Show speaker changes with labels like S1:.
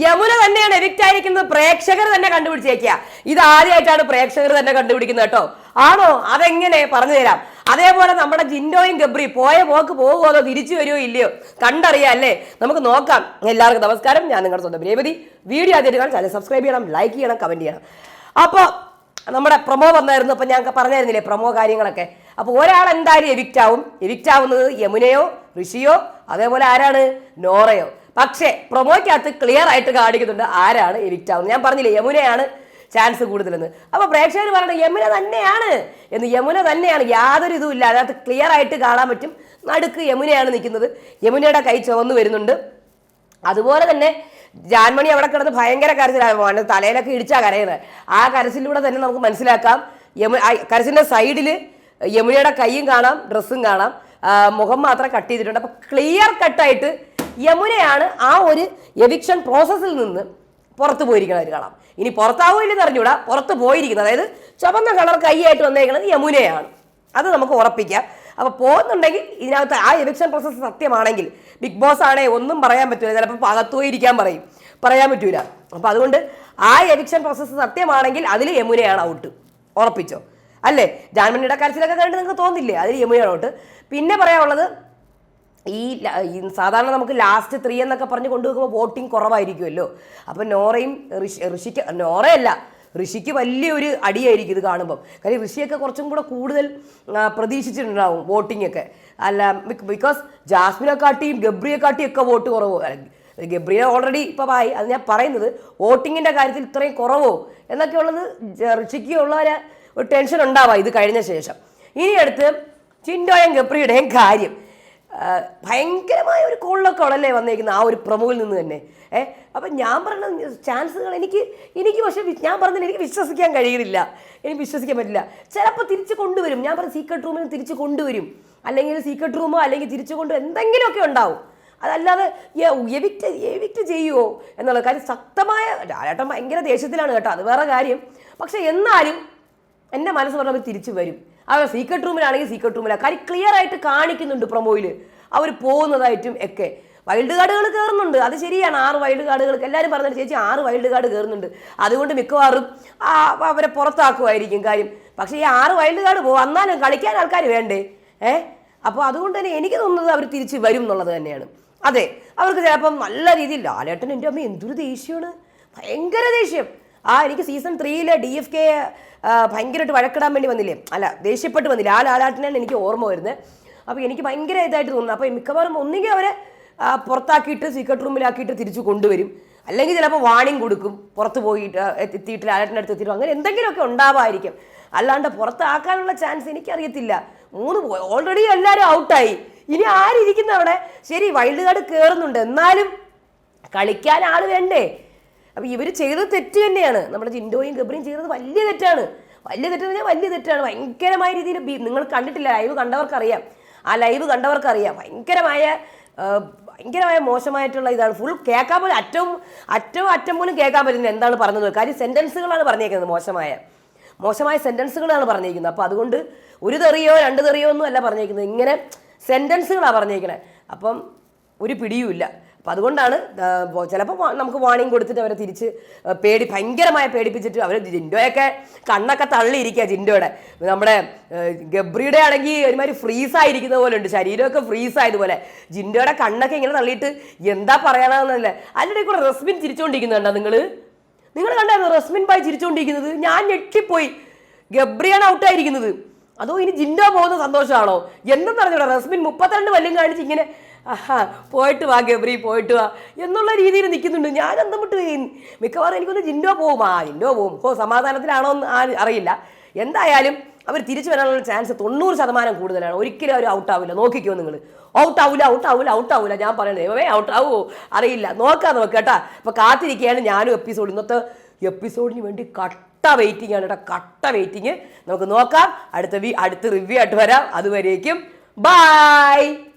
S1: യമുന തന്നെയാണ് എവിക്റ്റ് ആയിരിക്കുന്നത്. പ്രേക്ഷകർ തന്നെ കണ്ടുപിടിച്ചേക്കുക. ഇത് ആദ്യമായിട്ടാണ് പ്രേക്ഷകർ തന്നെ കണ്ടുപിടിക്കുന്നത് കേട്ടോ. ആണോ? അതെങ്ങനെ പറഞ്ഞു തരാം. അതേപോലെ നമ്മുടെ ജിൻഡോയും ഗബ്രി പോയ പോക്ക് പോകുമോ തിരിച്ചു വരുമോ ഇല്ലയോ കണ്ടറിയാം അല്ലേ? നമുക്ക് നോക്കാം. എല്ലാവർക്കും നമസ്കാരം. ഞാൻ നിങ്ങളുടെ സ്വന്തം രേവതി. വീഡിയോ ആദ്യമായിട്ട് കാണാൻ ചാനൽ സബ്സ്ക്രൈബ് ചെയ്യണം, ലൈക്ക് ചെയ്യണം, കമന്റ് ചെയ്യണം. അപ്പോൾ നമ്മുടെ പ്രൊമോ വന്നായിരുന്നു. അപ്പം ഞാൻ പറഞ്ഞായിരുന്നില്ലേ പ്രൊമോ കാര്യങ്ങളൊക്കെ. അപ്പോൾ ഒരാൾ എന്തായാലും എവിക്റ്റ് ആവും. എവിക്റ്റ് ആവുന്നത് യമുനയോ ഋഷിയോ അതേപോലെ ആരാണ് നോറയോ. പക്ഷേ പ്രൊമോയ്ക്കകത്ത് ക്ലിയർ ആയിട്ട് കാണിക്കുന്നുണ്ട് ആരാണ് എവിക്റ്റ് ആവുന്നത്. ഞാൻ പറഞ്ഞില്ലേ യമുനയാണ് ചാൻസ് കൂടുതലെന്ന്. അപ്പോൾ പ്രേക്ഷകർ പറയുന്നത് യമുന തന്നെയാണ് എന്ന്. യമുന തന്നെയാണ്, യാതൊരു ഇതും ഇല്ല. അതിനകത്ത് ക്ലിയർ ആയിട്ട് കാണാൻ പറ്റും. നടുക്ക് യമുനയാണ് നിൽക്കുന്നത്. യമുനയുടെ കൈ ചുവന്ന് വരുന്നുണ്ട്. അതുപോലെ തന്നെ ജാൻമണി അവിടെ കിടന്ന് ഭയങ്കര കരച്ചിലാണ്, തലയിലൊക്കെ ഇടിച്ചാ കരയുന്നത്. ആ കരച്ചിലൂടെ തന്നെ നമുക്ക് മനസ്സിലാക്കാം കരച്ചിലിൻ്റെ സൈഡിൽ യമുനയുടെ കൈയും കാണാം, ഡ്രസ്സും കാണാം, മുഖം മാത്രം കട്ട് ചെയ്തിട്ടുണ്ട്. അപ്പോൾ ക്ലിയർ കട്ടായിട്ട് യമുനയാണ് ആ ഒരു എവിക്ഷൻ പ്രോസസ്സിൽ നിന്ന് പുറത്ത് പോയിരിക്കുന്നത് കാണാം. ഇനി പുറത്താവോ ഇല്ലെന്ന് അറിഞ്ഞൂടാ, പുറത്ത് പോയിരിക്കുന്നത്, അതായത് ചുവന്ന കളർ കൈയായിട്ട് വന്നേക്കുന്നത് യമുനയാണ്. അത് നമുക്ക് ഉറപ്പിക്കാം. അപ്പോൾ പോകുന്നുണ്ടെങ്കിൽ ഇതിനകത്ത് ആ എവിക്ഷൻ പ്രോസസ്സ് സത്യമാണെങ്കിൽ ബിഗ് ബോസ് ആണേ ഒന്നും പറയാൻ പറ്റില്ല. ചിലപ്പോൾ അകത്ത് പോയിരിക്കാൻ പറയാൻ പറ്റൂല. അപ്പോൾ അതുകൊണ്ട് ആ എവിക്ഷൻ പ്രോസസ്സ് സത്യമാണെങ്കിൽ അതിൽ യമുനയാണ് ഔട്ട്. ഉറപ്പിച്ചോ അല്ലേ? ജാൻമണിയുടെ കരച്ചിലൊക്കെ കണ്ടിട്ട് നിങ്ങൾക്ക് തോന്നില്ലേ അതിൽ യമുനയാണ് ഔട്ട്. പിന്നെ പറയാനുള്ളത് ഈ സാധാരണ നമുക്ക് ലാസ്റ്റ് 3 എന്നൊക്കെ പറഞ്ഞ് കൊണ്ടുവെക്കുമ്പോൾ വോട്ടിംഗ് കുറവായിരിക്കുമല്ലോ. അപ്പം നോറയും ഋഷിക്ക്, നോറയല്ല ഋഷിക്ക് വലിയൊരു അടിയായിരിക്കും ഇത് കാണുമ്പം. കാര്യം ഋഷിയൊക്കെ കുറച്ചും കൂടെ കൂടുതൽ പ്രതീക്ഷിച്ചിട്ടുണ്ടാവും വോട്ടിംഗ് ഒക്കെ. അല്ല, ബിക്കോസ് ജാസ്മിനെക്കാട്ടിയും ഗബ്രിയെക്കാട്ടിയും ഒക്കെ വോട്ട് കുറവോ. ഗബ്രിയെ ഓൾറെഡി ഇപ്പം ആയി. അത് ഞാൻ പറയുന്നത് വോട്ടിങ്ങിൻ്റെ കാര്യത്തിൽ ഇത്രയും കുറവോ എന്നൊക്കെ ഉള്ളത് ഋഷിക്ക് ഉള്ള ഒരു ടെൻഷൻ ഉണ്ടാവാം ഇത് കഴിഞ്ഞ ശേഷം. ഇനി അടുത്ത് ജിൻഡോയും ഗബ്രിയുടെയും കാര്യം. ഭയങ്കരമായ ഒരു കോളിലൊക്കെ ആണല്ലേ വന്നേക്കുന്നത് ആ ഒരു പ്രൊമോയിൽ നിന്ന് തന്നെ. അപ്പം ഞാൻ പറഞ്ഞ ചാൻസുകൾ എനിക്ക് പക്ഷേ ഞാൻ പറഞ്ഞതിൽ എനിക്ക് വിശ്വസിക്കാൻ കഴിയുന്നില്ല. എനിക്ക് വിശ്വസിക്കാൻ പറ്റില്ല. ചിലപ്പോൾ തിരിച്ച് കൊണ്ടുവരും. ഞാൻ പറഞ്ഞ സീക്രട്ട് റൂമിൽ തിരിച്ച് കൊണ്ടുവരും, അല്ലെങ്കിൽ സീക്രട്ട് റൂമോ അല്ലെങ്കിൽ തിരിച്ചു കൊണ്ടുവരും, എന്തെങ്കിലുമൊക്കെ ഉണ്ടാവും. അതല്ലാതെ എവിക്റ്റ് ചെയ്യുമോ എന്നുള്ള കാര്യം ശക്തമായ ലാലേട്ടൻ ഭയങ്കര ദേഷ്യത്തിലാണ് കേട്ടോ, അത് വേറെ കാര്യം. പക്ഷെ എന്നാലും എൻ്റെ മനസ്സ് പറഞ്ഞാൽ തിരിച്ചു വരും. അവർ സീക്രട്ട് റൂമിലാണെങ്കിൽ സീക്രട്ട് റൂമിലാണ്. കാര്യം ക്ലിയർ ആയിട്ട് കാണിക്കുന്നുണ്ട് പ്രൊമോയിൽ അവർ പോകുന്നതായിട്ടും ഒക്കെ. വൈൽഡ് കാർഡുകൾ കയറുന്നുണ്ട്, അത് ശരിയാണ്. 6 വൈൽഡ് കാർഡുകൾക്ക് എല്ലാവരും പറഞ്ഞിട്ട് ചേച്ചി 6 വൈൽഡ് കാർഡ് കയറുന്നുണ്ട്, അതുകൊണ്ട് മിക്കവാറും അവരെ പുറത്താക്കുമായിരിക്കും കാര്യം. പക്ഷേ ഈ 6 വൈൽഡ് കാർഡ് വന്നാലും കളിക്കാൻ ആൾക്കാർ വേണ്ടേ? അപ്പോൾ അതുകൊണ്ട് തന്നെ എനിക്ക് തോന്നുന്നത് അവർ തിരിച്ച് വരും എന്നുള്ളത് തന്നെയാണ്. അതെ, അവർക്ക് ചിലപ്പം നല്ല രീതിയിൽ ലാലേട്ടൻ എൻ്റെ അമ്മ എന്തൊരു ദേഷ്യമാണ്, ഭയങ്കര ദേഷ്യം. എനിക്ക് സീസൺ 3 DFK ഭയങ്കരമായിട്ട് വഴക്കിടാൻ വേണ്ടി വന്നില്ലേ, അല്ല ദേഷ്യപ്പെട്ട് വന്നില്ല, ആ ലാലേട്ടനാണ് എനിക്ക് ഓർമ്മ വരുന്നത്. അപ്പോൾ എനിക്ക് ഭയങ്കര ഇതായിട്ട് തോന്നുന്നു. അപ്പോൾ മിക്കവാറും ഒന്നുകിൽ അവരെ പുറത്താക്കിയിട്ട് സീക്രട്ട് റൂമിലാക്കിയിട്ട് തിരിച്ചു കൊണ്ടുവരും, അല്ലെങ്കിൽ ചിലപ്പോൾ വാണിംഗ് കൊടുക്കും, പുറത്ത് പോയിട്ട് എത്തിയിട്ട് ലാലേട്ടൻ്റെ അടുത്ത് എത്തിയിട്ടും അങ്ങനെ എന്തെങ്കിലുമൊക്കെ ഉണ്ടാവാമായിരിക്കും. അല്ലാണ്ട് പുറത്താക്കാനുള്ള ചാൻസ് എനിക്കറിയത്തില്ല. 3 ഓൾറെഡി എല്ലാവരും ഔട്ടായി. ഇനി ആരിയ്ക്കുന്ന അവിടെ? ശരി, വൈൽഡ് കാർഡ് കയറുന്നുണ്ട്, എന്നാലും കളിക്കാൻ ആൾ വേണ്ടേ? അപ്പോൾ ഇവർ ചെയ്തത് തെറ്റ് തന്നെയാണ്. നമ്മുടെ ജിൻഡോയും ഗബ്രിയും ചെയ്തത് വലിയ തെറ്റാണ്. വലിയ തെറ്റാണ്. ഭയങ്കരമായ രീതിയിൽ നിങ്ങൾ കണ്ടിട്ടില്ല, ലൈവ് കണ്ടവർക്കറിയാം. ആ ലൈവ് കണ്ടവർക്കറിയാം. ഭയങ്കരമായ മോശമായിട്ടുള്ള ഇതാണ്. ഫുൾ കേൾക്കാൻ പോലും അറ്റം പോലും കേൾക്കാൻ പറ്റുന്നത് എന്താണ് പറഞ്ഞത്. കാര്യം സെൻറ്റൻസുകളാണ് പറഞ്ഞേക്കുന്നത്, മോശമായ സെൻറ്റൻസുകളാണ് പറഞ്ഞേക്കുന്നത്. അപ്പോൾ അതുകൊണ്ട് 1 തെറിയോ 2 തെറിയോ ഒന്നും അല്ല പറഞ്ഞേക്കുന്നത്, ഇങ്ങനെ സെൻറ്റൻസുകളാണ് പറഞ്ഞേക്കണേ. അപ്പം ഒരു പിടിയുമില്ല. അപ്പം അതുകൊണ്ടാണ് ചിലപ്പോൾ നമുക്ക് വാണിംഗ് കൊടുത്തിട്ട് അവരെ തിരിച്ച് ഭയങ്കരമായി പേടിപ്പിച്ചിട്ട് അവർ ജിൻഡോയൊക്കെ കണ്ണൊക്കെ തള്ളിയിരിക്കുക. ജിൻഡോയുടെ, നമ്മുടെ ഗബ്രിയുടെ ആണെങ്കിൽ ഒരുമാതിരി ഫ്രീസായിരിക്കുന്ന പോലെ ഉണ്ട്, ശരീരമൊക്കെ ഫ്രീസായതുപോലെ. ജിൻഡോയുടെ കണ്ണൊക്കെ ഇങ്ങനെ തള്ളിയിട്ട് എന്താ പറയാനാണെന്നല്ലേ. അതിൻ്റെ കൂടെ റസ്മിൻ ചിരിച്ചുകൊണ്ടിരിക്കുന്നുണ്ടോ നിങ്ങൾ കണ്ടായിരുന്നു? റസ്മിൻ ബായ് ചിരിച്ചുകൊണ്ടിരിക്കുന്നത് ഞാൻ ഞെട്ടിപ്പോയി. ഗബ്രിയാണ് ഔട്ടായിരിക്കുന്നത്. അതോ ഇനി ജിൻഡോ പോകുന്ന സന്തോഷമാണോ എന്നും പറഞ്ഞൂടാ. റസ്മിൻ 32 വല്യം കാണിച്ച് ഇങ്ങനെ പോയിട്ട് വാ ഗബ്രി, പോയിട്ട് വാ എന്നുള്ള രീതിയിൽ നിൽക്കുന്നുണ്ട്. ഞാൻ അന്തം വിട്ട് മിക്കവാറും എനിക്കൊന്ന് ജിൻഡോ പോകും. സമാധാനത്തിലാണോ എന്ന് അറിയില്ല. എന്തായാലും അവർ തിരിച്ചു വരാനുള്ള ചാൻസ് 90% കൂടുതലാണ്. ഒരിക്കലും അവർ ഔട്ടാവില്ല. നോക്കിക്കോ നിങ്ങൾ, ഔട്ടാവില്ല. ഞാൻ പറയണേ ഔട്ടാവോ അറിയില്ല, നോക്കാം കേട്ടാ. അപ്പോൾ കാത്തിരിക്കുകയാണ് ഞാനും. ഇന്നത്തെ എപ്പിസോഡിന് വേണ്ടി കട്ട വെയിറ്റിംഗ് ആണ് കേട്ടോ, കട്ട വെയിറ്റിംഗ്. നമുക്ക് നോക്കാം. അടുത്ത റിവ്യൂ ആയിട്ട് വരാം. അതുവരേക്കും ബൈ.